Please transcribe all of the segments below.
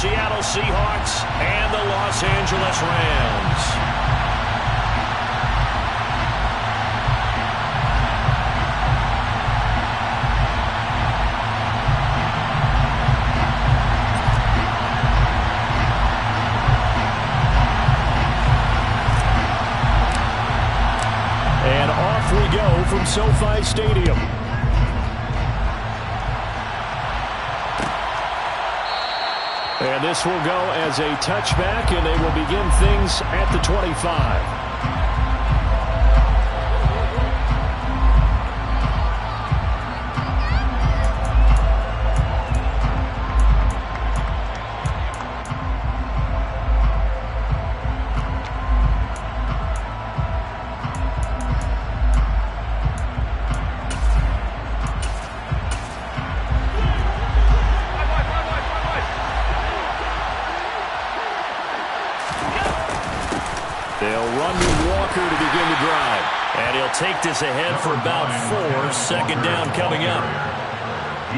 Seattle Seahawks and the Los Angeles Rams. And off we go from SoFi Stadium. And this will go as a touchback, and they will begin things at the 25. They'll run with Walker to begin the drive. And he'll take this ahead for about 4. Second down coming up.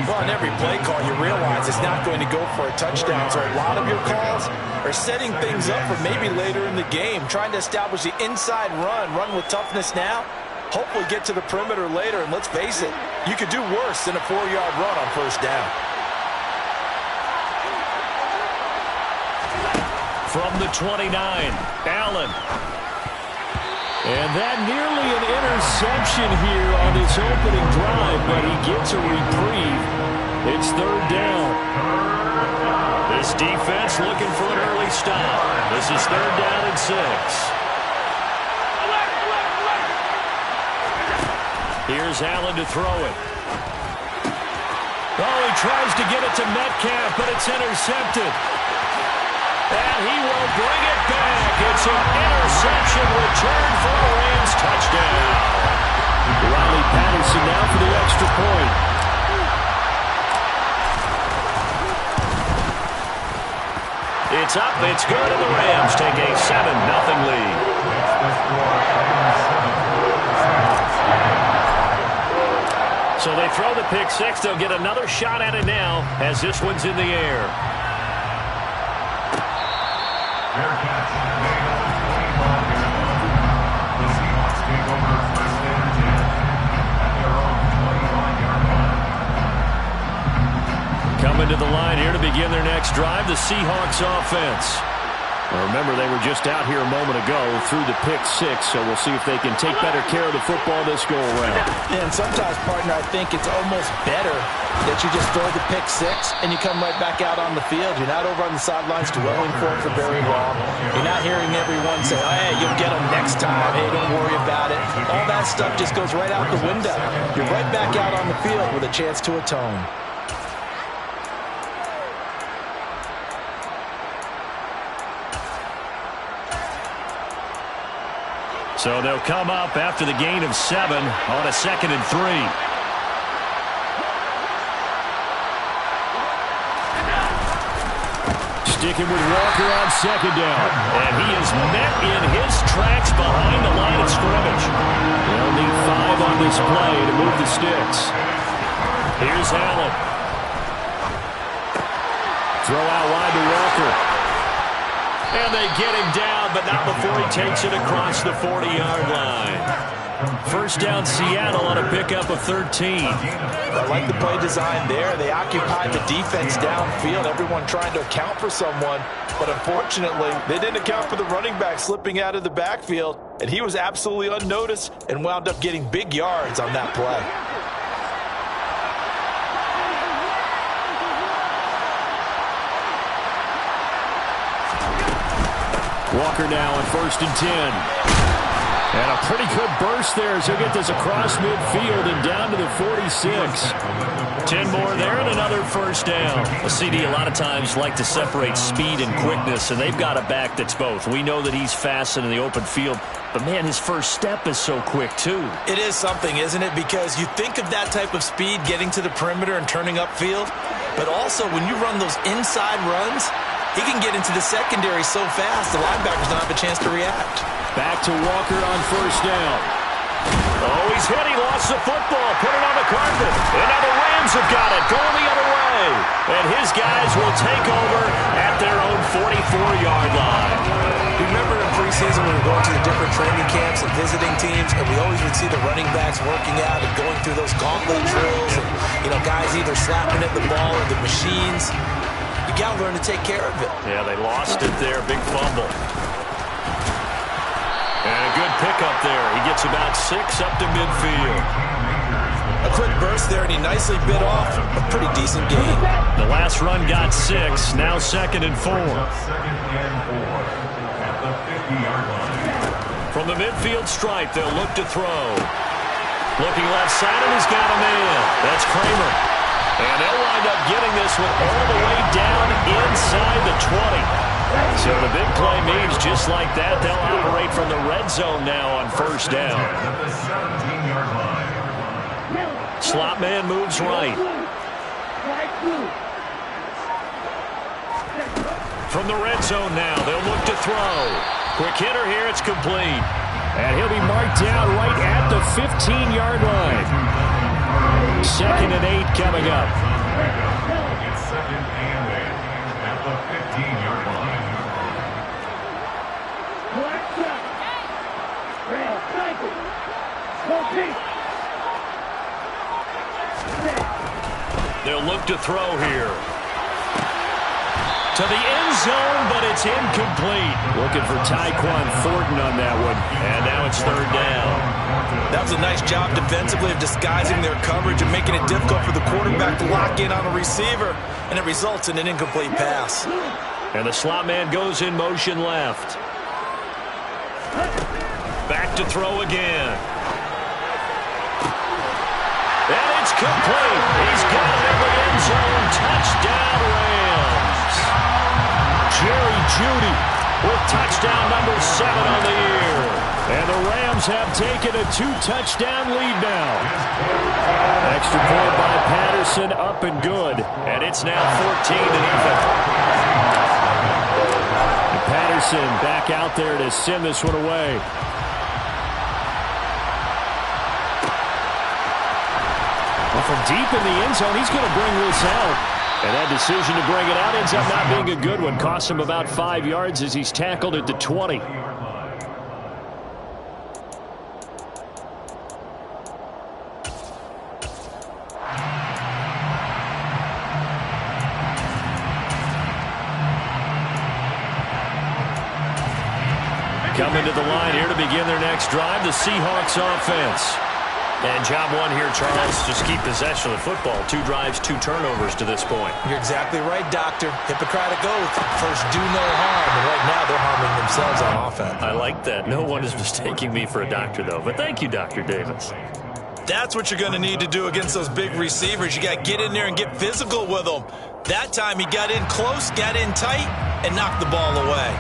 Well, on every play call, you realize it's not going to go for a touchdown. So a lot of your calls are setting things up for maybe later in the game, trying to establish the inside run with toughness now. Hopefully get to the perimeter later. And let's face it, you could do worse than a 4-yard run on first down. From the 29, Allen. And that nearly an interception here on this opening drive, but he gets a reprieve. It's third down. This defense looking for an early stop. This is third down and 6. Here's Allen to throw it. Oh, he tries to get it to Metcalf, but it's intercepted. And he will bring it back. It's an interception return for a Rams touchdown. Riley Patterson now for the extra point. It's up, it's good, and the Rams take a 7-0 lead. So they throw the pick six. They'll get another shot at it now as this one's in the air. Coming to the line here to begin their next drive, the Seahawks offense. Well, remember, they were just out here a moment ago through the pick six, so we'll see if they can take better care of the football this go-around. Yeah, and sometimes, partner, I think it's almost better that you just throw the pick six and you come right back out on the field. You're not over on the sidelines dwelling for it for very long. You're not hearing everyone say, oh, hey, you'll get them next time. Hey, don't worry about it. All that stuff just goes right out the window. You're right back out on the field with a chance to atone. So they'll come up after the gain of 7 on a 2nd and 3. Sticking with Walker on 2nd down. And he is met in his tracks behind the line of scrimmage. They'll need 5 on this play to move the sticks. Here's Allen. Throw out wide to Walker. And they get him down, but not before he takes it across the 40-yard line. First down, Seattle on a pickup of 13. I like the play design there. They occupied the defense downfield, everyone trying to account for someone. But unfortunately, they didn't account for the running back slipping out of the backfield, and he was absolutely unnoticed and wound up getting big yards on that play. Walker now on 1st and 10. And a pretty good burst there as he'll get this across midfield and down to the 46. 10 more there and another first down. A CD a lot of times like to separate speed and quickness, and they've got a back that's both. We know that he's fast in the open field, but man, his first step is so quick too. It is something, isn't it? Because you think of that type of speed getting to the perimeter and turning upfield, but also when you run those inside runs, he can get into the secondary so fast, the linebackers don't have a chance to react. Back to Walker on 1st down. Oh, he's hit. He lost the football. Put it on the carpet. And now the Rams have got it. Going the other way. And his guys will take over at 44-yard line. Remember in preseason when we were going to the different training camps and visiting teams, and we always would see the running backs working out and going through those gauntlet drills, and guys either slapping at the ball or the machines. You got to learn to take care of it. Yeah, they lost it there. Big fumble. And a good pickup there. He gets about 6 up to midfield. A quick burst there, and he nicely bit off a pretty decent gain. The last run got 6. Now 2nd and 4. From the midfield stripe, they'll look to throw. Looking left side, and he's got a man. That's Kramer. And they'll wind up getting this one all the way down inside the 20. So the big play means just like that, they'll operate from the red zone now on 1st down. Slot man moves right. From the red zone now, they'll look to throw. Quick hitter here, it's complete. And he'll be marked down right at the 15-yard line. 2nd and 8 coming up. It's 2nd and 8 at the 15-yard line. They'll look to throw here. To the end zone, but it's incomplete. Looking for Tyquan Thornton on that one. And now it's 3rd down. That was a nice job defensively of disguising their coverage and making it difficult for the quarterback to lock in on a receiver. And it results in an incomplete pass. And the slot man goes in motion left. Back to throw again. And it's complete. He's got it in the end zone. Touchdown, Rams. Jerry Jeudy with touchdown number 7 on the year. And the Rams have taken a 2-touchdown lead now. Extra point by Patterson, up and good. And it's now 14-0. Patterson back out there to send this one away. Well, from deep in the end zone, he's going to bring this out. And that decision to bring it out ends up not being a good one. Costs him about 5 yards as he's tackled at the 20. Coming to the line here to begin their next drive, the Seahawks offense. And job one here, Charles, just keep possession of the football. 2 drives, 2 turnovers to this point. You're exactly right, Doctor. Hippocratic oath. First, do no harm. And right now, they're harming themselves on offense. I like that. No one is mistaking me for a doctor, though. But thank you, Dr. Davis. That's what you're going to need to do against those big receivers. You got to get in there and get physical with them. That time, he got in close, got in tight, and knocked the ball away.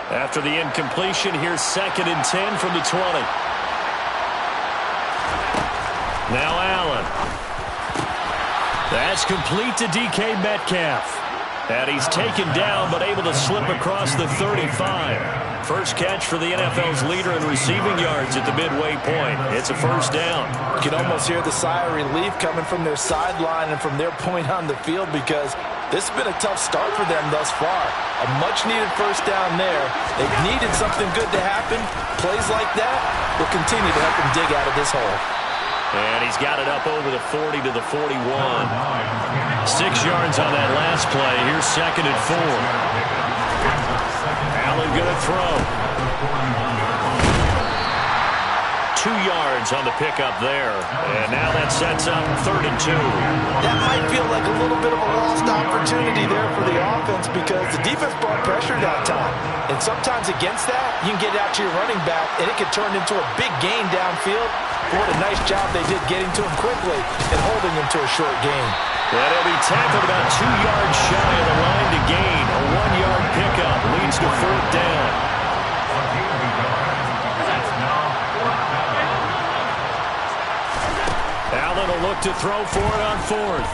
After the incompletion, here's 2nd and 10 from the 20. Now Allen. That's complete to DK Metcalf. And he's taken down, but able to slip across the 35. First catch for the NFL's leader in receiving yards at the midway point. It's a 1st down. You can almost hear the sigh of relief coming from their sideline and from their point on the field, because this has been a tough start for them thus far. A much-needed 1st down there. They've needed something good to happen. Plays like that will continue to help them dig out of this hole. And he's got it up over the 40 to the 41. 6 yards on that last play. Here's 2nd and 4. Allen going to throw. 2 yards on the pickup there. And now that sets up 3rd and 2. That might feel like a little bit of a lost opportunity there for the offense, because the defense brought pressure that time. And sometimes against that, you can get out to your running back, and it could turn into a big gain downfield. What a nice job they did getting to him quickly and holding him to a short gain. And he'll be tackled about 2 yards shy of the line to gain. A 1-yard pickup leads to 4th down. Allen will look to throw for it on 4th.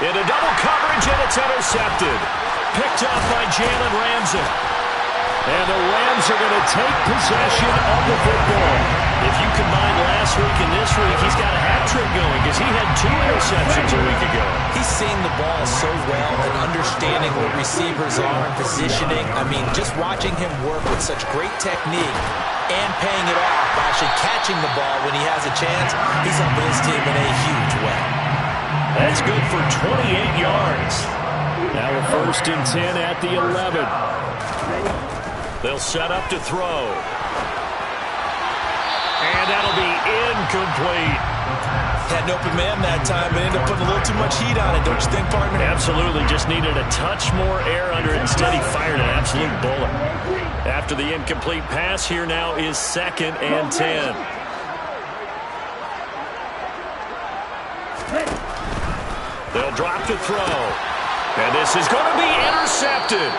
Into double coverage, and it's intercepted. Picked up by Jalen Ramsey. And the Rams are going to take possession of the football. If you combine last week and this week, he's got a hat trick going, because He had 2 interceptions a week ago. He's seeing the ball so well and understanding what receivers are and positioning. I mean, just watching him work with such great technique and paying it off by actually catching the ball when he has a chance, he's helping his team in a huge way. That's good for 28 yards. Now a 1st and 10 at the 11. They'll set up to throw. And that'll be incomplete. Had an open man that time, but ended up putting a little too much heat on it, don't you think, partner? Absolutely. Just needed a touch more air under it. Instead, he fired an absolute bullet. After the incomplete pass, here now is 2nd and 10. They'll drop to throw. And this is going to be intercepted.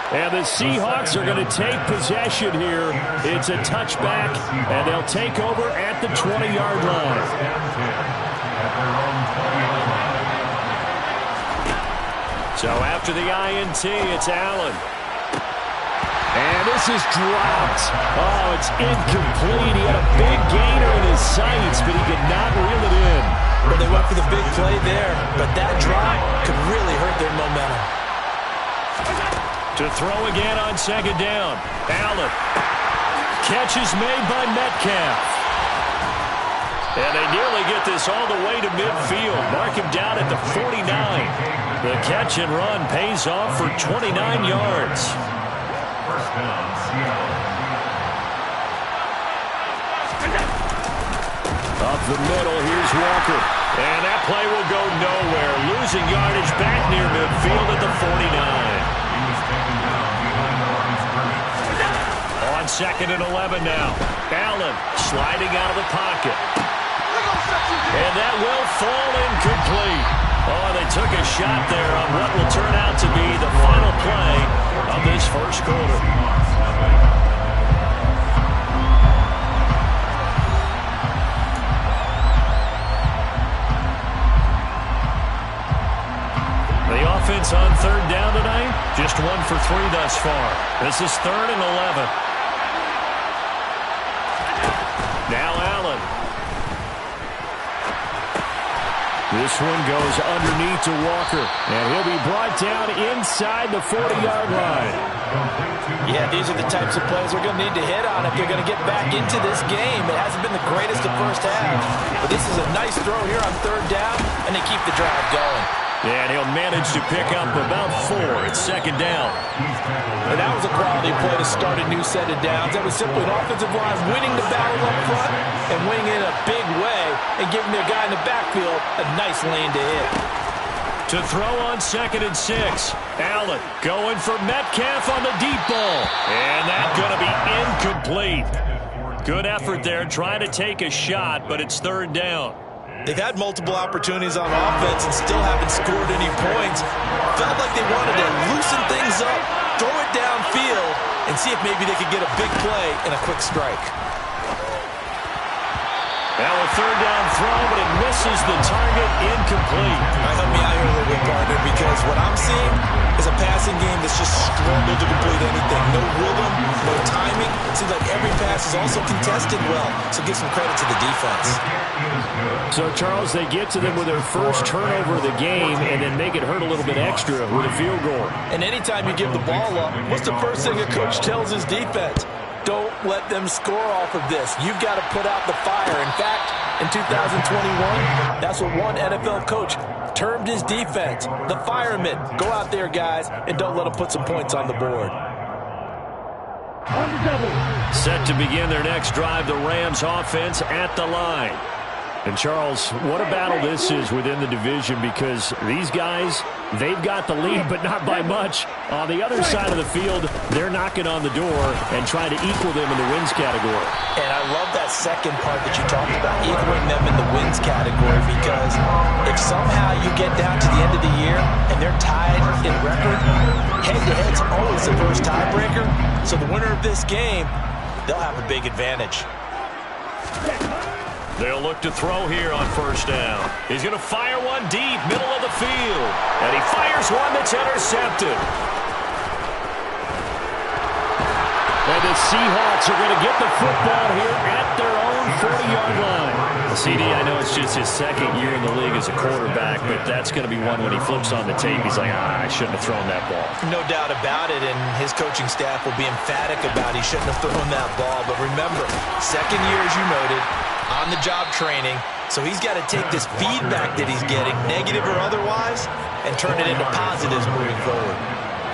And the Seahawks are going to take possession here. It's a touchback, and they'll take over at the 20-yard line. So after the INT, it's Allen. And this is dropped. Oh, it's incomplete. He had a big gainer in his sights, but he could not reel it in. Well, they went for the big play there, but that drop could really hurt their momentum. To throw again on 2nd down. Allen. Catch is made by Metcalf. And they nearly get this all the way to midfield. Mark him down at the 49. The catch and run pays off for 29 yards. Up the middle, here's Walker. And that play will go nowhere. Losing yardage back near midfield at the 49. On 2nd and 11 now. Allen sliding out of the pocket. And that will fall incomplete. Oh, they took a shot there on what will turn out to be the final play of this 1st quarter. The offense on 3rd down tonight, just 1 for 3 thus far. This is 3rd and 11. Now Allen. This one goes underneath to Walker, and he'll be brought down inside the 40-yard line. Yeah, these are the types of plays they're going to need to hit on if they're going to get back into this game. It hasn't been the greatest of first half, but this is a nice throw here on 3rd down, and they keep the drive going. Yeah, and he'll manage to pick up about 4. It's 2nd down. And that was a quality play to start a new set of downs. That was simply an offensive line winning the battle up front and winning it in a big way and giving their guy in the backfield a nice lane to hit. To throw on 2nd and 6. Allen going for Metcalf on the deep ball. And that's going to be incomplete. Good effort there trying to take a shot, but it's 3rd down. They've had multiple opportunities on offense and still haven't scored any points. Felt like they wanted to loosen things up, throw it downfield, and see if maybe they could get a big play and a quick strike. Now a 3rd down throw, but it misses the target, incomplete. Help me out here a little bit, partner, because what I'm seeing is a passing game that's just struggled to complete anything. No rhythm, no timing. It seems like every pass is also contested well, so give some credit to the defense. So, Charles, they get to them with their first turnover of the game and then make it hurt a little bit extra with a field goal. And anytime you give the ball up, what's the first thing a coach tells his defense? Don't let them score off of this. You've got to put out the fire. In fact, in 2021, that's what one NFL coach termed his defense. The firemen. Go out there, guys, and don't let them put some points on the board. Set to begin their next drive, the Rams offense at the line. And, Charles, what a battle this is within the division because these guys, they've got the lead, but not by much. On the other side of the field, they're knocking on the door and trying to equal them in the wins category. And I love that second part that you talked about, equaling them in the wins category, because if somehow you get down to the end of the year and they're tied in record, head-to-head's always the first tiebreaker. So the winner of this game, they'll have a big advantage. They'll look to throw here on 1st down. He's going to fire one deep, middle of the field. And he fires one that's intercepted. And the Seahawks are going to get the football here at their own own 40-yard line. CD, I know it's just his second year in the league as a quarterback, but that's going to be one when he flips on the tape. He's like, I shouldn't have thrown that ball. No doubt about it, and his coaching staff will be emphatic about he shouldn't have thrown that ball. But remember, second year, as you noted, on-the-job training, so he's got to take this feedback that he's getting, negative or otherwise, and turn it into positives moving forward.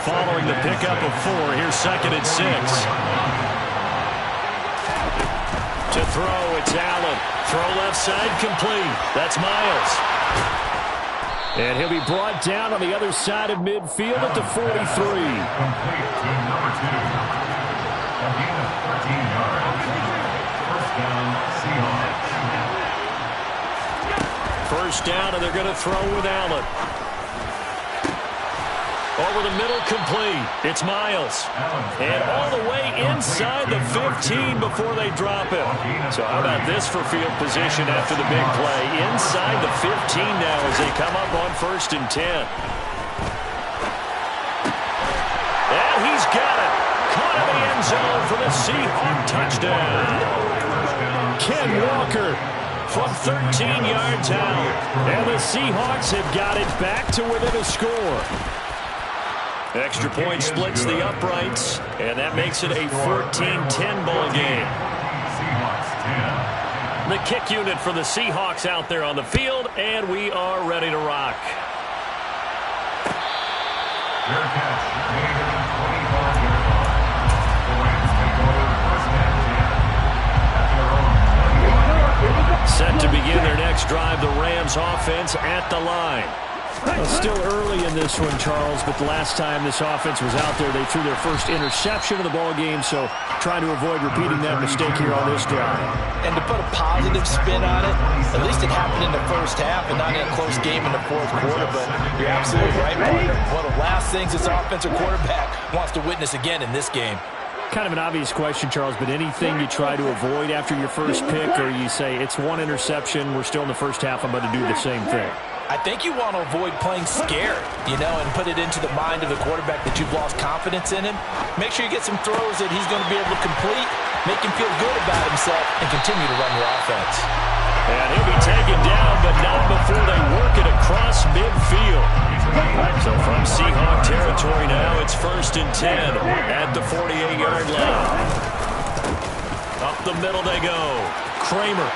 Following the pickup of 4, here's 2nd and 6. To throw, it's Allen. Throw left side, complete. That's Miles. And he'll be brought down on the other side of midfield at the 43. Complete to number 2. A gain of 13 yards. First down, Seahawks. First down, and they're going to throw with Allen. Over the middle, complete. It's Miles. And all the way inside the 15 before they drop him. So how about this for field position after the big play? Inside the 15 now as they come up on 1st and 10. And he's got it. Caught in the end zone for the Seahawk touchdown. Ken Walker from 13 yards out. And the Seahawks have got it back to within a score. Extra point splits the uprights, and that makes it a 14-10 ball game. The kick unit for the Seahawks out there on the field, and we are ready to rock. Fair catch, made at the 25-yard line. The Rams take over first and 10 at their own 21. Set to begin their next drive, the Rams offense at the line. Well, still early in this one, Charles, but the last time this offense was out there, they threw their first interception of the ball game, so trying to avoid repeating that mistake here on this drive. And to put a positive spin on it, at least it happened in the first half and not in a close game in the fourth quarter, but you're absolutely right, partner. One of the last things this offensive quarterback wants to witness again in this game. Kind of an obvious question, Charles, but anything you try to avoid after your first pick, or you say it's one interception, we're still in the first half, I'm going to do the same thing? I think you want to avoid playing scared, and put it into the mind of the quarterback that you've lost confidence in him. Make sure you get some throws that he's going to be able to complete, make him feel good about himself, and continue to run your offense. And he'll be taken down, but not before they work it across midfield. So from Seahawk territory now, it's 1st and 10 at the 48-yard line. Up the middle they go. Kramer.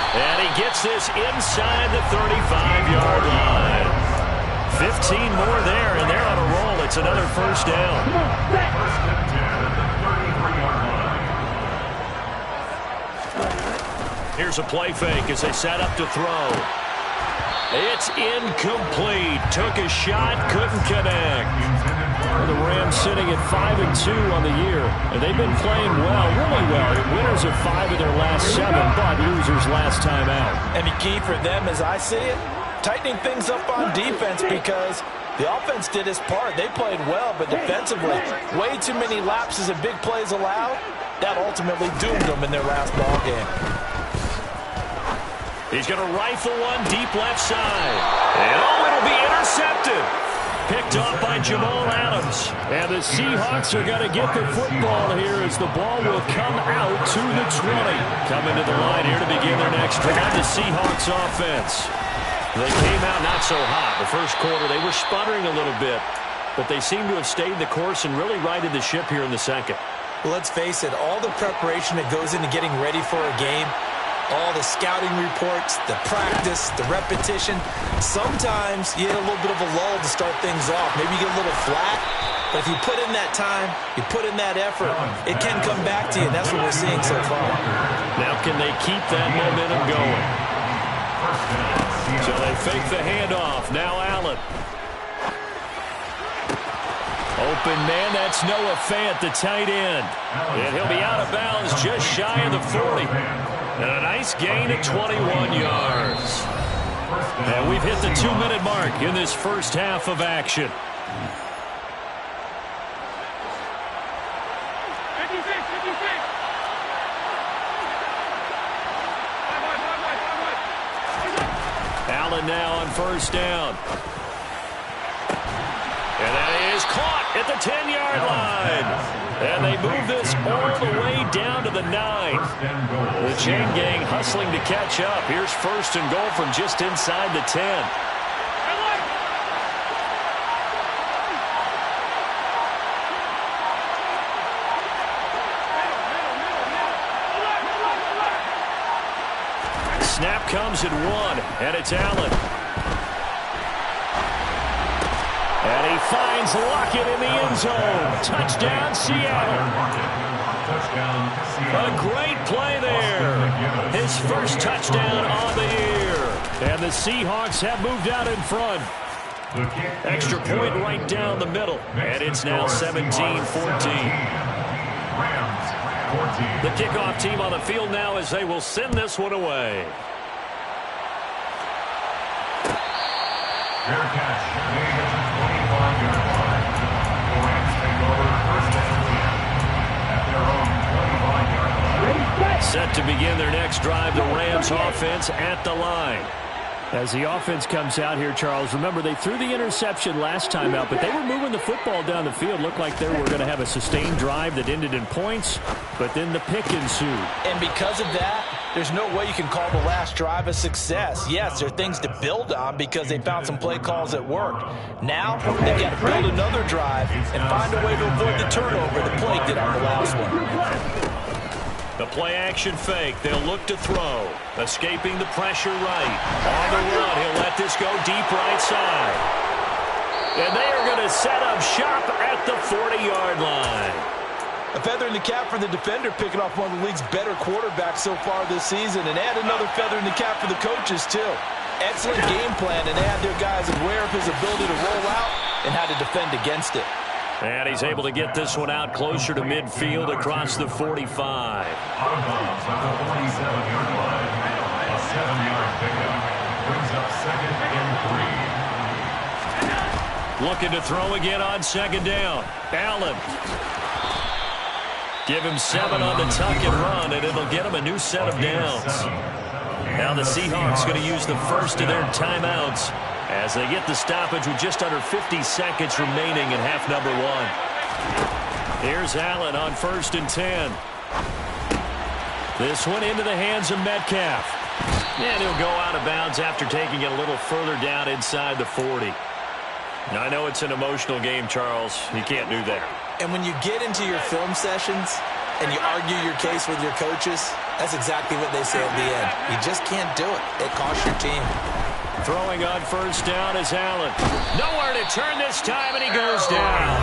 And he gets this inside the 35-yard line. 15 more there, and they're on a roll. It's another first down. First and 10 at the 33-yard line. Here's a play fake as they set up to throw. It's incomplete. Took a shot, couldn't connect. The Rams sitting at 5-2 on the year, and they've been playing well, really well. Winners of 5 of their last 7, but losers last time out. And the key for them, as I see it, tightening things up on defense, because the offense did its part. They played well, but defensively, way too many lapses and big plays allowed. That ultimately doomed them in their last ball game. He's going to rifle one deep left side. And it'll be intercepted. Picked off by Jamal Adams. And the Seahawks are going to get the football here as the ball will come out to the 20. Coming to the line here to begin their next drive, the Seahawks offense. They came out not so hot. The first quarter, they were sputtering a little bit, but they seem to have stayed the course and really righted the ship here in the second. Well, let's face it, all the preparation that goes into getting ready for a game, all the scouting reports, the practice, the repetition, sometimes you get a little bit of a lull to start things off. Maybe you get a little flat, but if you put in that time, you put in that effort, it can come back to you, and that's what we're seeing so far. Now can they keep that momentum going? So they fake the handoff. Now Allen. Open man, that's Noah Fant, the tight end. And he'll be out of bounds just shy of the 40. And a nice gain of 21 yards. And we've hit the 2-minute mark in this first half of action. Allen now on first down. And that is caught at the 10-yard line. And And they move this all the way down to the 9. The chain gang hustling to catch up. Here's first and goal from just inside the 10. Snap comes at 1, and it's Allen. And he finds Lockett in the end zone. Touchdown, Seattle. A great play there. His first touchdown on the year. And the Seahawks have moved out in front. Extra point right down the middle. And it's now 17-14. The kickoff team on the field now as they will send this one away. Fair catch made at the 25-yard line. The Rams take over first and 10 at their own 25-yard line. Set to begin their next drive, the Rams offense at the line. As the offense comes out here, Charles, remember they threw the interception last time out, but they were moving the football down the field. Looked like they were going to have a sustained drive that ended in points, but then the pick ensued. And because of that, there's no way you can call the last drive a success. Yes, there are things to build on because they found some play calls that worked. Now, they've got to build another drive and find a way to avoid the turnover the play did on the last one. The play-action fake. They'll look to throw. Escaping the pressure right. On the run, he'll let this go deep right side. And they are going to set up shop at the 40-yard line. A feather in the cap for the defender, picking off one of the league's better quarterbacks so far this season. And add another feather in the cap for the coaches, too. Excellent game plan, and they had their guys aware of his ability to roll out and how to defend against it. And he's able to get this one out closer to midfield across the 45. Out of bounds at the 47-yard line. A 7-yard pickup brings up second and 3. Looking to throw again on second down. Allen. Give him 7 on the tuck and run, and it'll get him a new set of downs. Now the Seahawks going to use the first of their timeouts as they get the stoppage with just under 50 seconds remaining in half number 1. Here's Allen on first and 10. This one into the hands of Metcalf. And he'll go out of bounds after taking it a little further down inside the 40. Now, I know it's an emotional game, Charles. You can't do that. And when you get into your film sessions and you argue your case with your coaches, that's exactly what they say at the end. You just can't do it. It costs your team. Throwing on first down is Allen. Nowhere to turn this time, and he goes down.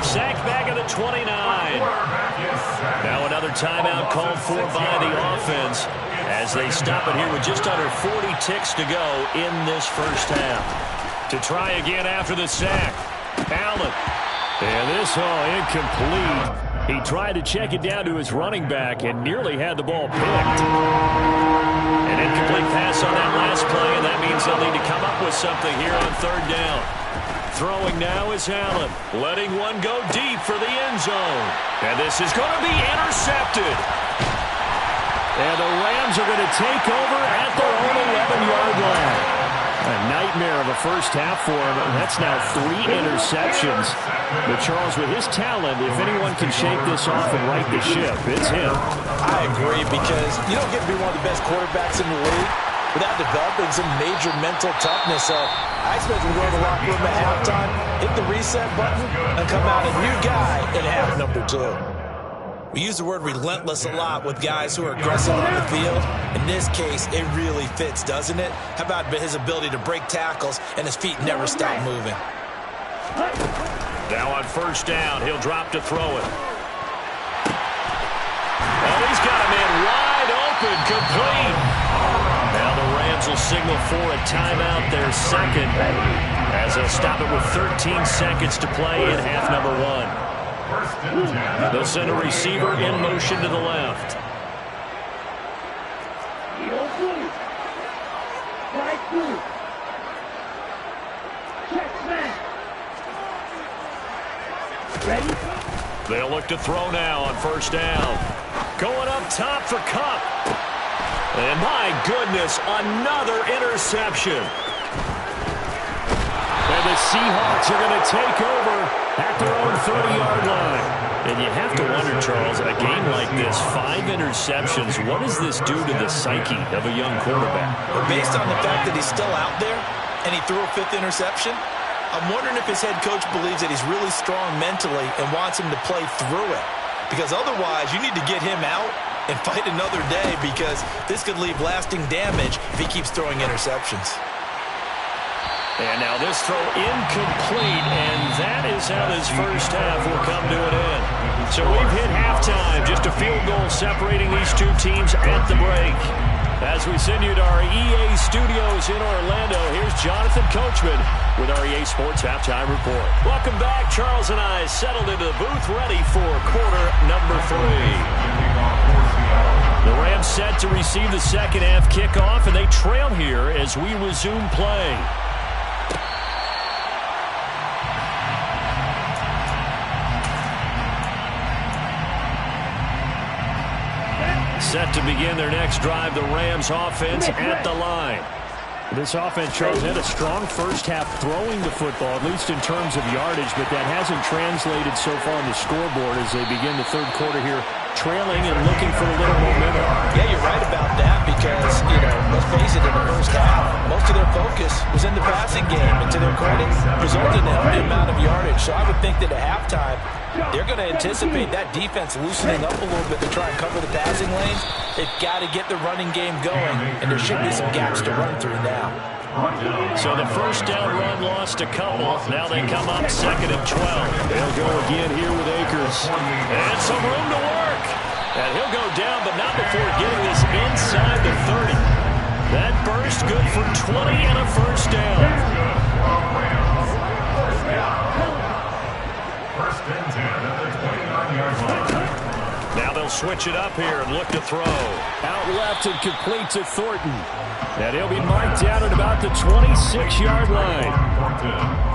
Sacked back at the 29. Now another timeout called for by the offense as they stop it here with just under 40 ticks to go in this first half. To try again after the sack. Allen. And this, incomplete. He tried to check it down to his running back and nearly had the ball picked. An incomplete pass on that last play, and that means they'll need to come up with something here on third down. Throwing now is Allen, letting one go deep for the end zone. And this is going to be intercepted. And the Rams are going to take over at their own 11-yard line. A nightmare of a first half for him. That's now 3 interceptions. But Charles, with his talent, if anyone can shake this off and right the ship, it's him. I agree, because you don't get to be one of the best quarterbacks in the league without developing some major mental toughness. So I expect him to go to the locker room at halftime, hit the reset button, and come out a new guy in half number 2. We use the word relentless a lot with guys who are aggressive on the field. In this case, it really fits, doesn't it? How about his ability to break tackles and his feet never stop moving? Now on first down, he'll drop to throw it. Oh, he's got a man wide open, complete. Now the Rams will signal for a timeout, their second, as they'll stop it with 13 seconds to play in half number 1. They'll send a receiver in motion to the left. They'll look to throw now on first down. Going up top for Kupp. And my goodness, another interception. And the Seahawks are going to take over at their own 30-yard line. And you have to wonder, Charles, a game like this, 5 interceptions, what does this do to the psyche of a young quarterback? Well, based on the fact that he's still out there and he threw a 5th interception, I'm wondering if his head coach believes that he's really strong mentally and wants him to play through it. Because otherwise, you need to get him out and fight another day, because this could leave lasting damage if he keeps throwing interceptions. And now this throw incomplete, and that is how this first half will come to an end. So we've hit halftime, just a field goal separating these two teams at the break. As we send you to our EA studios in Orlando, here's Jonathan Coachman with our EA Sports Halftime Report. Welcome back. Charles and I settled into the booth, ready for quarter number 3. The Rams set to receive the second half kickoff, and they trail here as we resume play. Set to begin their next drive, the Rams offense at the line. This offense, Charles, had a strong first half throwing the football, at least in terms of yardage, but that hasn't translated so far on the scoreboard as they begin the third quarter here, trailing and looking for a little momentum. Yeah, you're right about that because, let's face it, in the first half, most of their focus was in the passing game, and to their credit, resulted in a healthy amount of yardage. So I would think that at halftime, they're going to anticipate that defense loosening up a little bit to try and cover the passing lanes. They've got to get the running game going, and there should be some gaps to run through now. So the first down run lost a couple. Now they come up 2nd and 12. They'll go again here with Akers. And some room to work. And he'll go down, but not before getting this inside the 30. That burst good for 20 and a first down. First and 10 at the 29-yard line. Now they'll switch it up here and look to throw. Out left and complete to Thornton. And he'll be marked down at about the 26-yard line.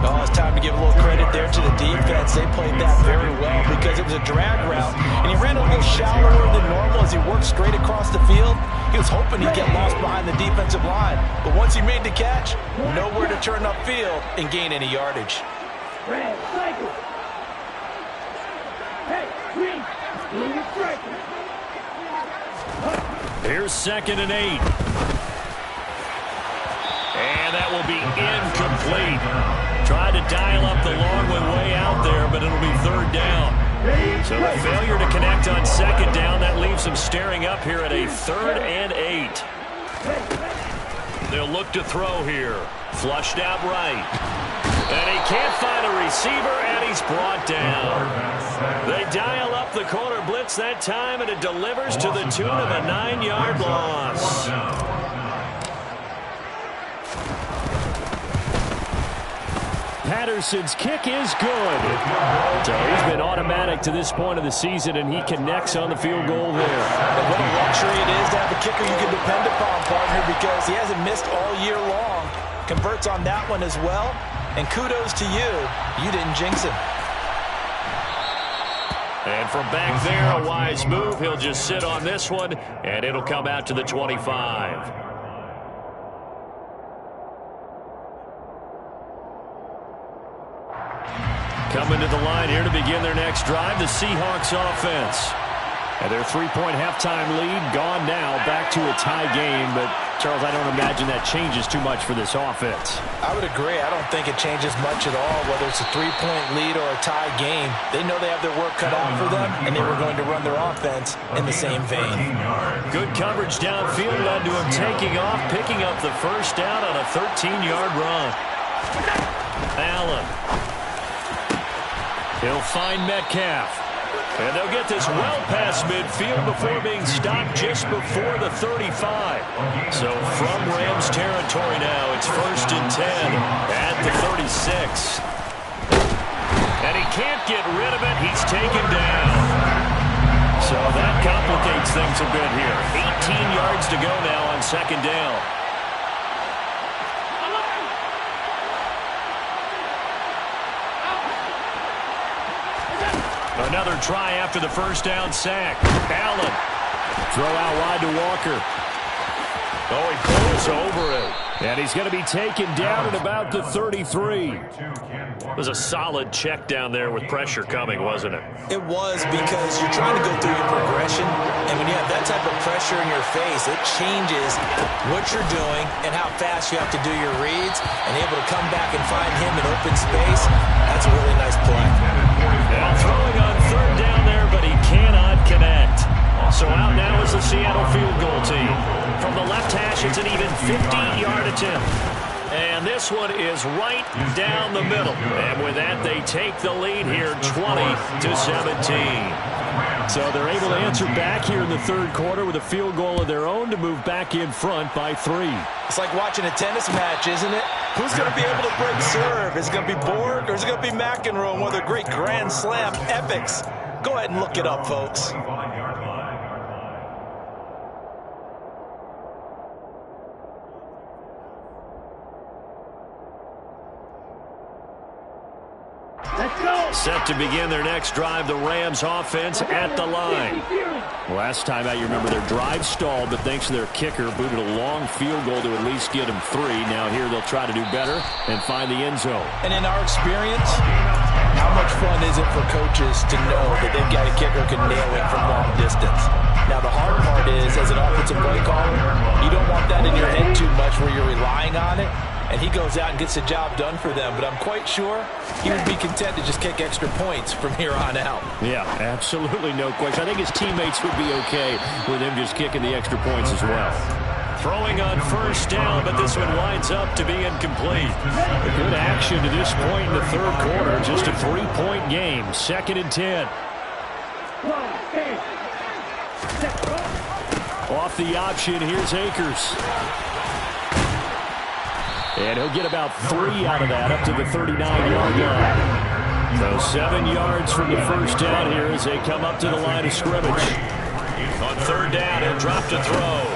Oh, it's time to give a little credit there to the defense. They played that very well because it was a drag route, and he ran a little shallower than normal as he worked straight across the field. He was hoping he'd get lost behind the defensive line, but once he made the catch, nowhere to turn upfield and gain any yardage. Here's 2nd and 8. And that will be incomplete. Tried to dial up the long one way out there, but it'll be 3rd down. So the failure to connect on 2nd down, that leaves them staring up here at a 3rd and 8. They'll look to throw here. Flushed out right. And he can't find a receiver, and he's brought down. They dial up the corner blitz that time, and it delivers to the tune of a 9-yard loss. Patterson's kick is good. So he's been automatic to this point of the season, and he connects on the field goal there. And what a luxury it is to have a kicker you can depend upon, partner, because he hasn't missed all year long. Converts on that one as well. And kudos to you. You didn't jinx him. And from back there, a wise move. He'll just sit on this one, and it'll come out to the 25. Coming to the line here to begin their next drive, the Seahawks offense. And their 3-point halftime lead gone now, back to a tie game. But, Charles, I don't imagine that changes too much for this offense. I would agree. I don't think it changes much at all, whether it's a 3-point lead or a tie game. They know they have their work cut out for them, and they were going to run their offense in the same vein. Good coverage downfield led to him taking off, picking up the first down on a 13-yard run. Allen. He'll find Metcalf. And they'll get this well past midfield before being stopped just before the 35. So from Rams territory now, it's 1st and 10 at the 36. And he can't get rid of it. He's taken down. So that complicates things a bit here. 18 yards to go now on 2nd down. Another try after the first down sack. Allen. Throw out wide to Walker. Oh, he pulls over it. And he's going to be taken down at about the 33. It was a solid check down there with pressure coming, wasn't it? It was, because you're trying to go through your progression, and when you have that type of pressure in your face, it changes what you're doing and how fast you have to do your reads, and able to come back and find him in open space. That's a really nice play. Now throwing on third down there, but he cannot connect. So out now is the Seattle field goal team. From the left hash, it's an even 50-yard attempt. And this one is right down the middle. And with that, they take the lead here 20-17. So they're able to answer back here in the third quarter with a field goal of their own to move back in front by 3. It's like watching a tennis match, isn't it? Who's going to be able to break serve? Is it going to be Borg, or is it going to be McEnroe, one of the great Grand Slam epics? Go ahead and look it up, folks. Set to begin their next drive, the Rams offense at the line. Last time out, you remember their drive stalled, but thanks to their kicker, booted a long field goal to at least get them 3. Now here they'll try to do better and find the end zone. And in our experience, how much fun is it for coaches to know that they've got a kicker who can nail it from long distance? Now the hard part is, as an offensive play caller, you don't want that in your head too much where you're relying on it. And he goes out and gets the job done for them. But I'm quite sure he would be content to just kick extra points from here on out. Yeah, absolutely no question. I think his teammates would be okay with him just kicking the extra points as well. Throwing on first down, but this one winds up to be incomplete. A good action to this point in the third quarter. Just a 3-point game. 2nd and 10. Off the option, here's Akers. And he'll get about 3 out of that, up to the 39-yard line. So 7 yards from the first down here as they come up to the line of scrimmage. On third down, he'll drop to throw.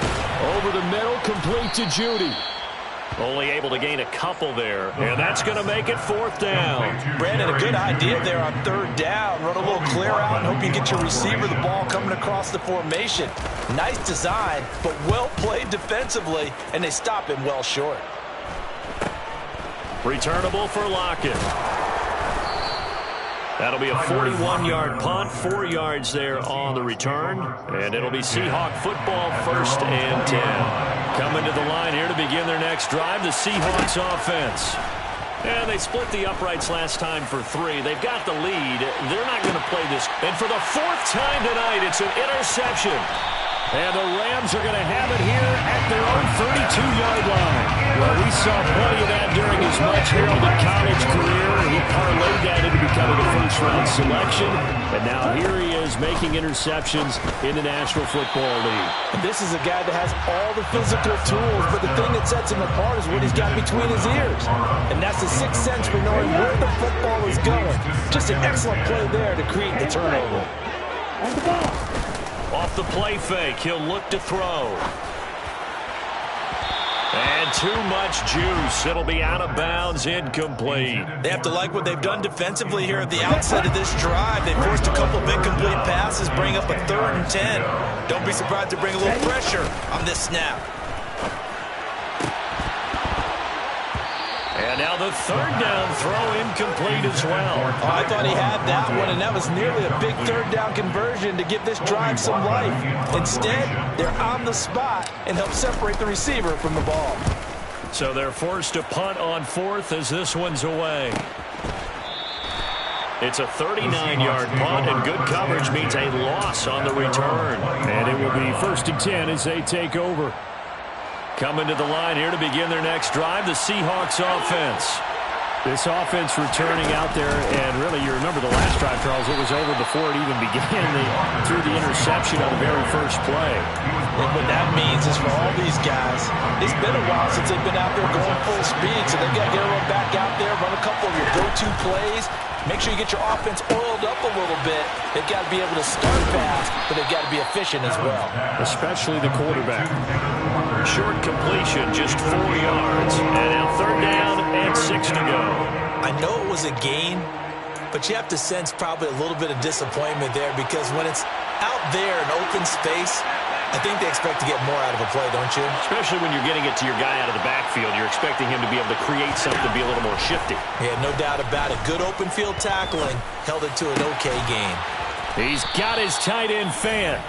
Over the middle, complete to Judy. Only able to gain a couple there, and that's going to make it 4th down. Brandon, a good idea there on third down. Run a little clear out and hope you get your receiver the ball coming across the formation. Nice design, but well played defensively, and they stop him well short. Returnable for Lockett. That'll be a 41-yard punt, 4 yards there on the return. And it'll be Seahawk football, 1st and 10. Coming to the line here to begin their next drive, the Seahawks offense. And they split the uprights last time for 3. They've got the lead. They're not going to play this. And for the 4th time tonight, it's an interception. And the Rams are going to have it here at their own 32-yard line. Well, we saw plenty of that during his much-heralded college career. He parlayed that into becoming a first-round selection. And now here he is making interceptions in the National Football League. And this is a guy that has all the physical tools, but the thing that sets him apart is what he's got between his ears. And that's the sixth sense for knowing where the football is going. Just an excellent play there to create the turnover. Off the play fake, he'll look to throw. And too much juice. It'll be out of bounds, incomplete. They have to like what they've done defensively here at the outset of this drive. They forced a couple of incomplete passes, bring up a 3rd and 10. Don't be surprised to bring a little pressure on this snap. And now the 3rd down throw incomplete as well. Oh, I thought he had that one, and that was nearly a big 3rd down conversion to give this drive some life. Instead, they're on the spot and help separate the receiver from the ball. So they're forced to punt on 4th as this one's away. It's a 39-yard punt, and good coverage means a loss on the return. And it will be 1st and 10 as they take over. Coming to the line here to begin their next drive, the Seahawks offense. This offense returning out there, and really, you remember the last drive, Charles, it was over before it even began. They threw the interception on the very first play. And what that means is for all these guys, it's been a while since they've been out there going full speed, so they've got to get everyone back out there, run a couple of your go-to plays, make sure you get your offense oiled up a little bit. They've got to be able to start fast, but they've got to be efficient as well. Especially the quarterback. Short completion, just 4 yards. And now 3rd down and 6 to go. I know it was a gain, but you have to sense probably a little bit of disappointment there, because when it's out there in open space, I think they expect to get more out of a play, don't you? Especially when you're getting it to your guy out of the backfield. You're expecting him to be able to create something, be a little more shifty. Yeah, no doubt about it. Good open field tackling. Held it to an okay game. He's got his tight end fan.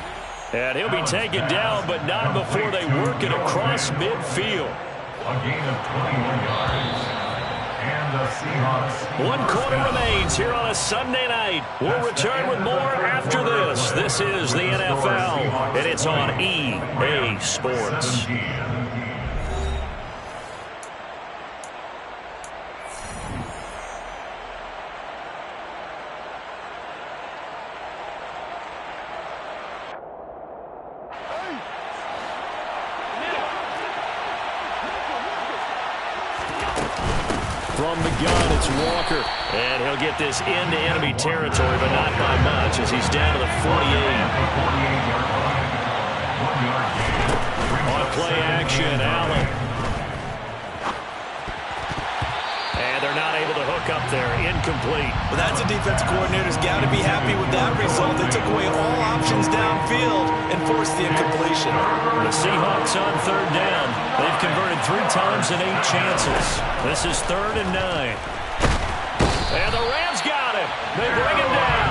And he'll be taken down, but not before they work it across midfield. A gain of 21 yards. And the Seahawks. 1 quarter remains here on a Sunday night. We'll return with more after this. This is the NFL, and it's on EA Sports. From the gun, it's Walker. And he'll get this into enemy territory, but not by much as he's down to the 48. On play action, Allen. And they're not able to hook up there. Incomplete. Well, that's a defensive coordinator's got to be happy with that result. They took away all options downfield and forced the incompletion. The Seahawks on 3rd down. They've converted 3 times in 8 chances. This is 3rd and 9. And the Rams got him. They bring him down.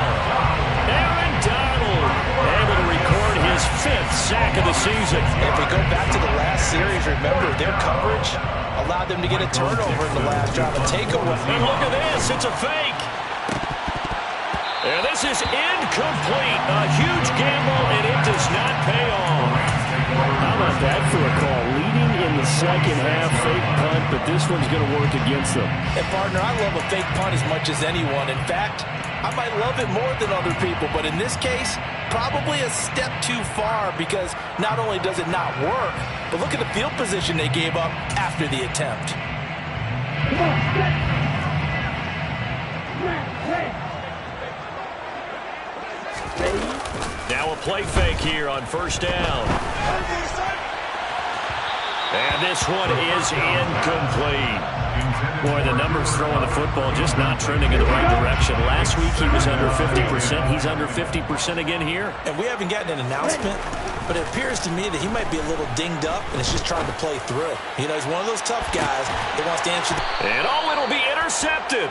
Aaron Donald able to record his 5th sack of the season. If we go back to the last series, remember their coverage allowed them to get a turnover in the last drive, a takeaway. And look at this. It's a fake. And this is incomplete. A huge gamble, and it does not pay off. How about that for a call? Leading in the second half, fake punt, but this one's going to work against them. And, partner, I love a fake punt as much as anyone. In fact, I might love it more than other people, but in this case, probably a step too far because not only does it not work, but look at the field position they gave up after the attempt. Now a play fake here on 1st down. And this one is incomplete. Boy, the numbers throwing the football just not trending in the right direction. Last week he was under 50%. He's under 50% again here. And we haven't gotten an announcement, but it appears to me that he might be a little dinged up and is just trying to play through. You know, he's one of those tough guys that wants to answer. And oh, it'll be intercepted.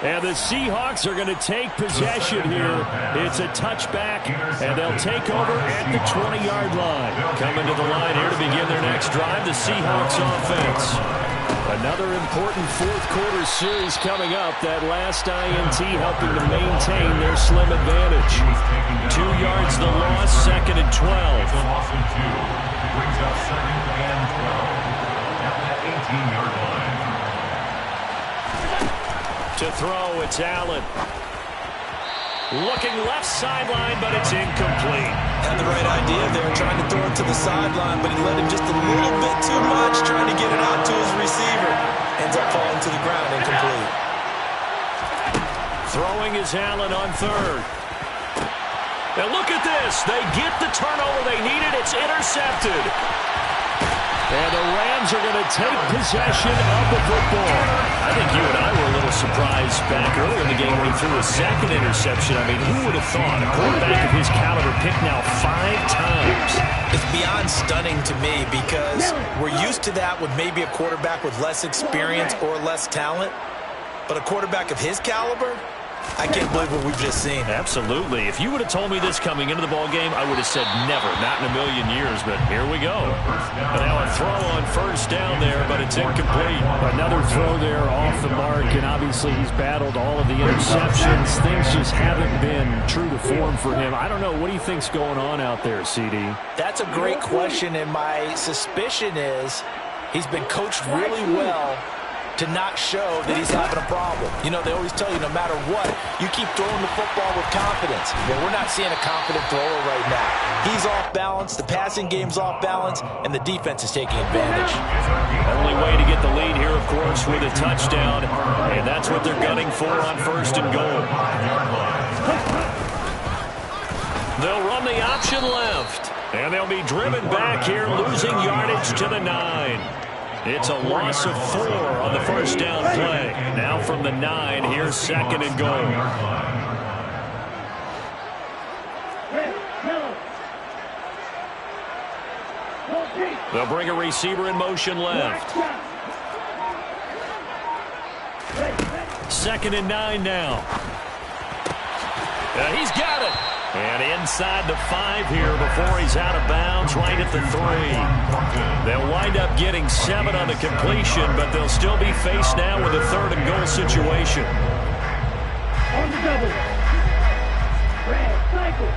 And the Seahawks are going to take possession here. It's a touchback, and they'll take over at the 20-yard line. Coming to the line here to begin their next drive, the Seahawks offense. Another important 4th quarter series coming up. That last INT helping to maintain their slim advantage. 2 yards the loss, 2nd and 12. Loss of 2 brings up 2nd and 12 at that 18-yard line. To throw, it's Allen. Looking left sideline, but it's incomplete. Had the right idea there, trying to throw it to the sideline, but he let him just a little bit too much, trying to get it out to his receiver. Ends up falling to the ground, incomplete. Throwing is Allen on 3rd. Now look at this. They get the turnover they needed. It's intercepted. And the Rams are going to take possession of the football. I think you and I were a little surprised back earlier in the game when he threw a 2nd interception. I mean, who would have thought a quarterback of his caliber picked now 5 times? It's beyond stunning to me because we're used to that with maybe a quarterback with less experience or less talent. But a quarterback of his caliber, I can't believe what we've just seen. Absolutely. If you would have told me this coming into the ball game, I would have said never, not in a million years, but here we go. And now a throw on 1st down there, but it's incomplete. Another throw there off the mark, and obviously he's battled all of the interceptions. Things just haven't been true to form for him. I don't know. What do you think's going on out there, CD? That's a great question, and my suspicion is he's been coached really well to not show that he's having a problem. You know, they always tell you no matter what, you keep throwing the football with confidence. Well, we're not seeing a confident thrower right now. He's off balance, the passing game's off balance, and the defense is taking advantage. Only way to get the lead here, of course, with a touchdown, and that's what they're gunning for on 1st and goal. They'll run the option left, and they'll be driven back here, losing yardage to the 9. It's a loss of 4 on the 1st down play. Now from the 9, here's 2nd and goal. They'll bring a receiver in motion left. 2nd and 9 now. He's got it. And inside the 5 here before he's out of bounds, right at the 3. They'll wind up getting 7 on the completion, but they'll still be faced now with a 3rd and goal situation. On the double. Red, cycle.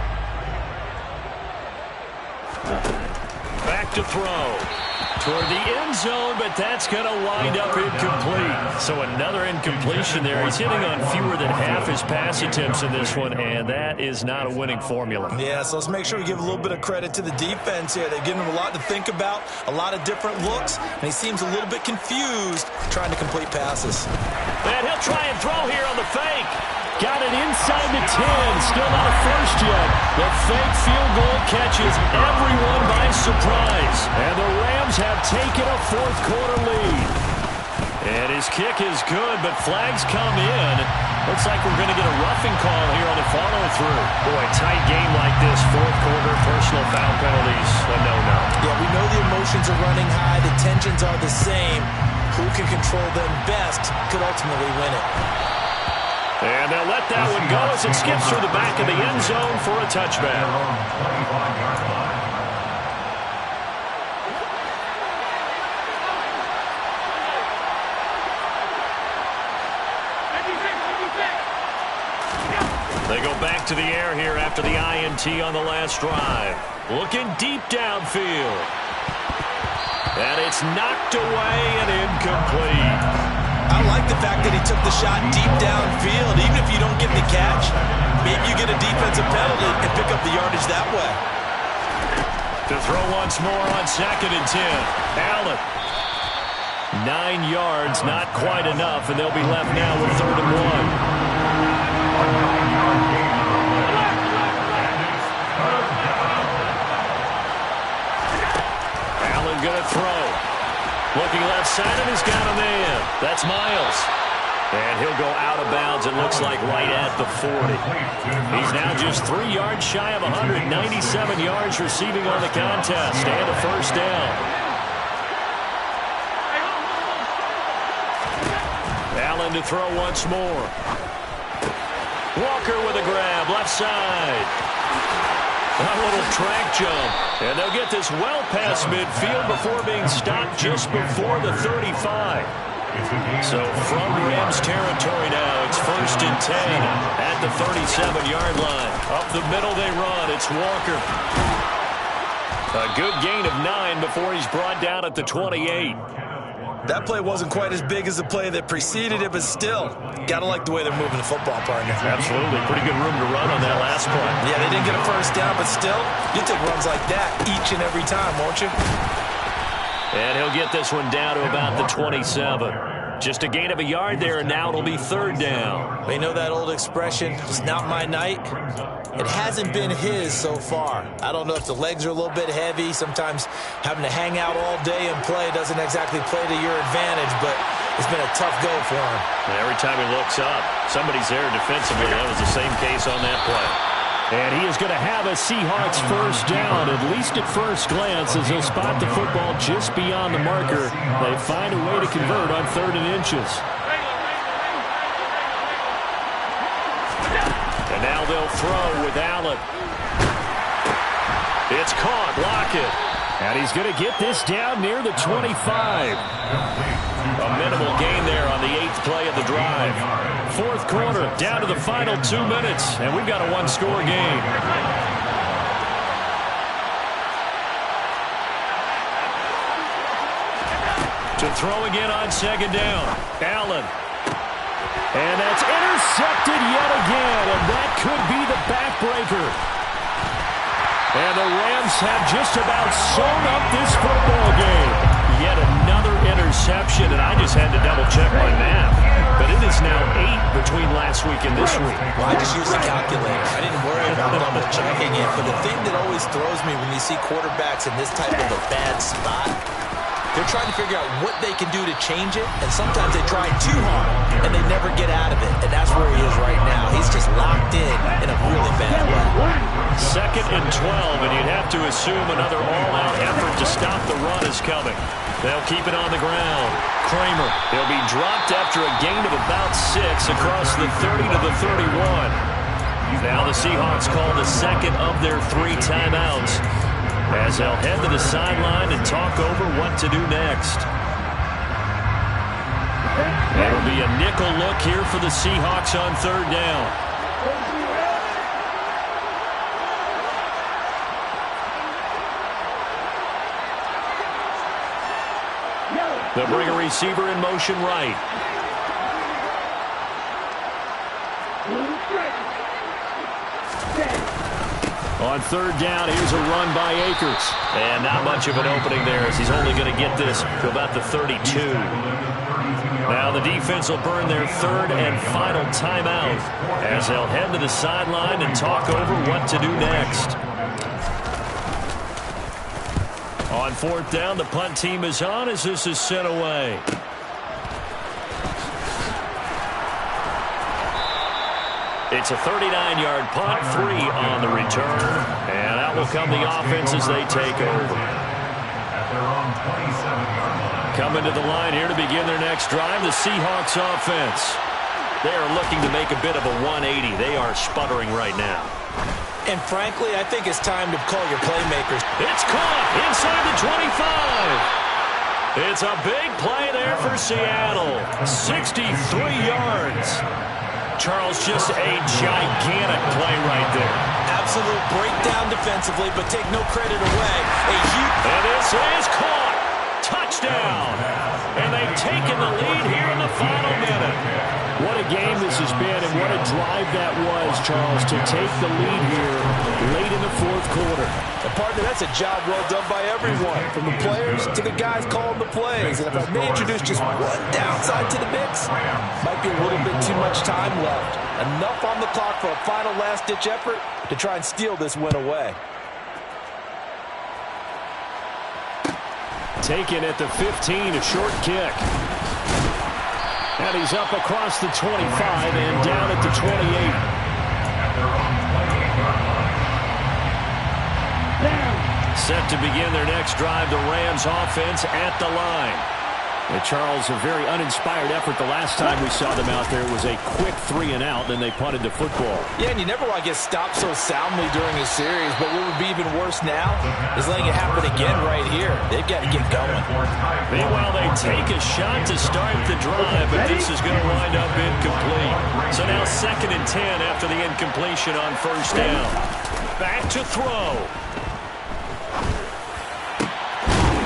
Back to throw. Toward the end zone, but that's going to wind up incomplete. So another incompletion there. He's hitting on fewer than half his pass attempts in this one, and that is not a winning formula. Yeah, so let's make sure we give a little bit of credit to the defense here. They've given him a lot to think about, a lot of different looks, and he seems a little bit confused trying to complete passes. And he'll try and throw here on the fake. Got it inside the 10. Still not a first yet. The fake field goal catches everyone by surprise. And the Rams have taken a 4th quarter lead. And his kick is good, but flags come in. Looks like we're going to get a roughing call here on the follow-through. Boy, tight game like this, 4th quarter, personal foul penalties, a no-no. Yeah, we know the emotions are running high. The tensions are the same. Who can control them best could ultimately win it. And they'll let that one go as it skips through the back of the end zone for a touchback. They go back to the air here after the INT on the last drive. Looking deep downfield. And it's knocked away and incomplete. I like the fact that he took the shot deep downfield. Even if you don't get the catch, maybe you get a defensive penalty and pick up the yardage that way. To throw once more on 2nd and 10. Allen. 9 yards, not quite enough, and they'll be left now with 3rd and 1. Allen going to throw. Looking left side, and he's got a man. That's Miles. And he'll go out of bounds, it looks like, right at the 40. He's now just 3 yards shy of 197 yards receiving on the contest. And a first down. Allen to throw once more. Walker with a grab, left side. A little track jump. And they'll get this well past midfield before being stopped just before the 35. So from Rams territory now, it's 1st and 10 at the 37-yard line. Up the middle they run. It's Walker. A good gain of 9 before he's brought down at the 28. That play wasn't quite as big as the play that preceded it, but still, got to like the way they're moving the football, partner. Absolutely. Pretty good room to run on that last play. Yeah, they didn't get a first down, but still, you take runs like that each and every time, won't you? And he'll get this one down to about the 27. Just a gain of a yard there, and now it'll be 3rd down. They know that old expression, it's not my night. It hasn't been his so far. I don't know if the legs are a little bit heavy. Sometimes having to hang out all day and play doesn't exactly play to your advantage, but it's been a tough go for him. And every time he looks up, somebody's there defensively. That was the same case on that play. And he is going to have a Seahawks first down, at least at first glance, as he'll spot the football just beyond the marker. They find a way to convert on 3rd and inches. And now they'll throw with Allen. It's caught. Lockett. And he's going to get this down near the 25. A minimal gain there on the 8th play of the drive. 4th quarter, down to the final 2 minutes, and we've got a 1-score game. To throw again on 2nd down. Allen. And that's intercepted yet again, and that could be the backbreaker. And the Rams have just about sewn up this football game. Yet another interception, and I just had to double-check my math. But it is now 8 between last week and this week. Well, I just used the calculator. I didn't worry about double-checking it. But the thing that always throws me when you see quarterbacks in this type of a bad spot, They're trying to figure out what they can do to change it, and sometimes they try too hard, and they never get out of it, and that's where he is right now. He's just locked in a really bad way. 2nd and 12, and you'd have to assume another all-out effort to stop the run is coming. They'll keep it on the ground. Kramer, he'll be dropped after a gain of about 6 across the 30 to the 31. Now the Seahawks call the second of their 3 timeouts as they'll head to the sideline and talk over what to do next. It'll be a nickel look here for the Seahawks on 3rd down. They'll bring a receiver in motion right. On 3rd down, here's a run by Akers. And not much of an opening there as he's only going to get this to about the 32. Now the defense will burn their 3rd and final timeout as they'll head to the sideline and talk over what to do next. On 4th down, the punt team is on as this is sent away. It's a 39-yard punt, 3 on the return, and out will come the offense as they take over. Coming to the line here to begin their next drive, the Seahawks offense. They are looking to make a bit of a 180. They are sputtering right now. And frankly, I think it's time to call your playmakers. It's caught inside the 25. It's a big play there for Seattle. 63 yards. Charles, just a gigantic play right there. Absolute breakdown defensively, but take no credit away. And this is caught. Touchdown. And they've taken the lead here in the final minute. What a game this has been, and what a drive that was, Charles, to take the lead here late in the 4th quarter. And partner, that's a job well done by everyone, from the players to the guys calling the plays. And if I may introduce just one downside to the mix, might be a little bit too much time left. Enough on the clock for a final last-ditch effort to try and steal this win away. Taken at the 15, a short kick. And he's up across the 25 and down at the 28. Set to begin their next drive, the Rams offense at the line. And Charles, a very uninspired effort the last time we saw them out there. It was a quick 3 and out, then they punted the football. Yeah, and you never want to get stopped so soundly during a series, but what would be even worse now is letting it happen again right here. They've got to get going. Meanwhile, they take a shot to start the drive, but this is going to wind up incomplete. So now 2nd and 10 after the incompletion on 1st down. Back to throw.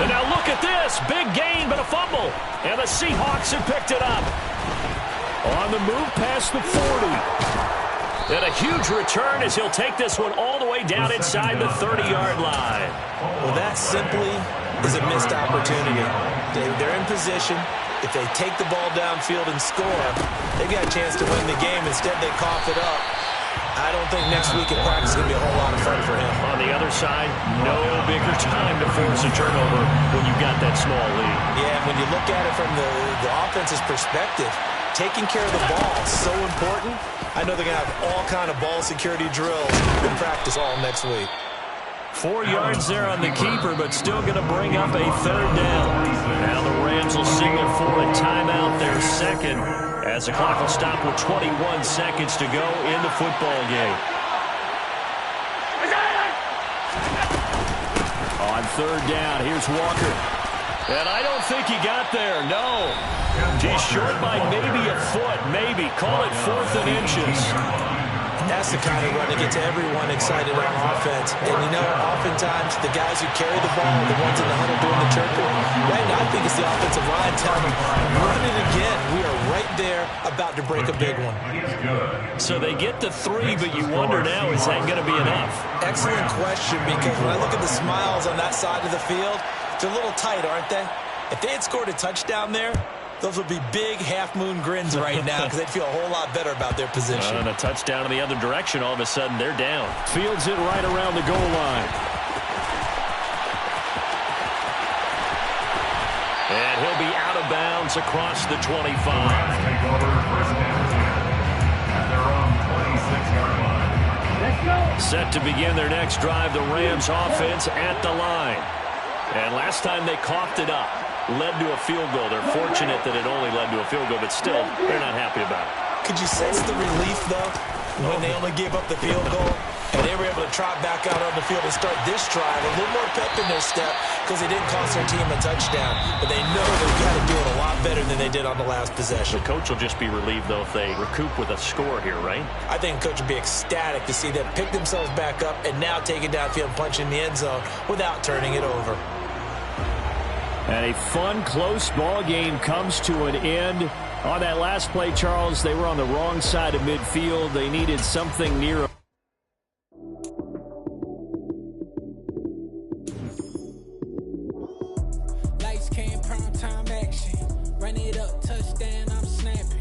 And now look at this. Big gain, but a fumble. And the Seahawks have picked it up. On the move past the 40. And a huge return as he'll take this one all the way down inside the 30-yard line. Well, that simply is a missed opportunity. They're in position. If they take the ball downfield and score, they've got a chance to win the game. Instead, they cough it up. I don't think next week in practice is going to be a whole lot of fun for him. On the other side, no bigger time to force a turnover when you've got that small lead. Yeah, and when you look at it from the offense's perspective, taking care of the ball is so important. I know they're going to have all kind of ball security drills in practice all next week. 4 yards there on the keeper, but still going to bring up a 3rd down. Now the Rams will signal for a timeout, their 2nd. As the clock will stop with 21 seconds to go in the football game. On 3rd down, here's Walker. And I don't think he got there, no. He's short by maybe a foot, maybe. Call it 4th and inches. That's the kind of run that gets everyone excited on offense. And, you know, oftentimes the guys who carry the ball are the ones in the huddle doing the chirping. Right now, I think it's the offensive line telling them, run it again. We are right there about to break a big one. So they get the 3, but you wonder now, is that going to be enough? Excellent question, because when I look at the smiles on that side of the field, they're a little tight, aren't they? If they had scored a touchdown there, those would be big half-moon grins right now because they'd feel a whole lot better about their position. And a touchdown in the other direction, all of a sudden they're down. Fields it right around the goal line. distance across the 25. Rams take over first and 10 at their own 26-yard line. Let's go. Set to begin their next drive, the Rams offense at the line. And last time they coughed it up, led to a field goal. They're fortunate that it only led to a field goal, but still, they're not happy about it. Could you sense the relief, though, when they only gave up the field goal? And they were able to trot back out on the field and start this drive a little more pep in their step because they didn't cost their team a touchdown. But they know they've got to do it a lot better than they did on the last possession. The coach will just be relieved, though, if they recoup with a score here, right? I think the coach would be ecstatic to see them pick themselves back up and now take it downfield and punch in the end zone without turning it over. And a fun, close ball game comes to an end. On that last play, Charles, they were on the wrong side of midfield. They needed something near. Lights came, prime time action. Run it up, touchdown.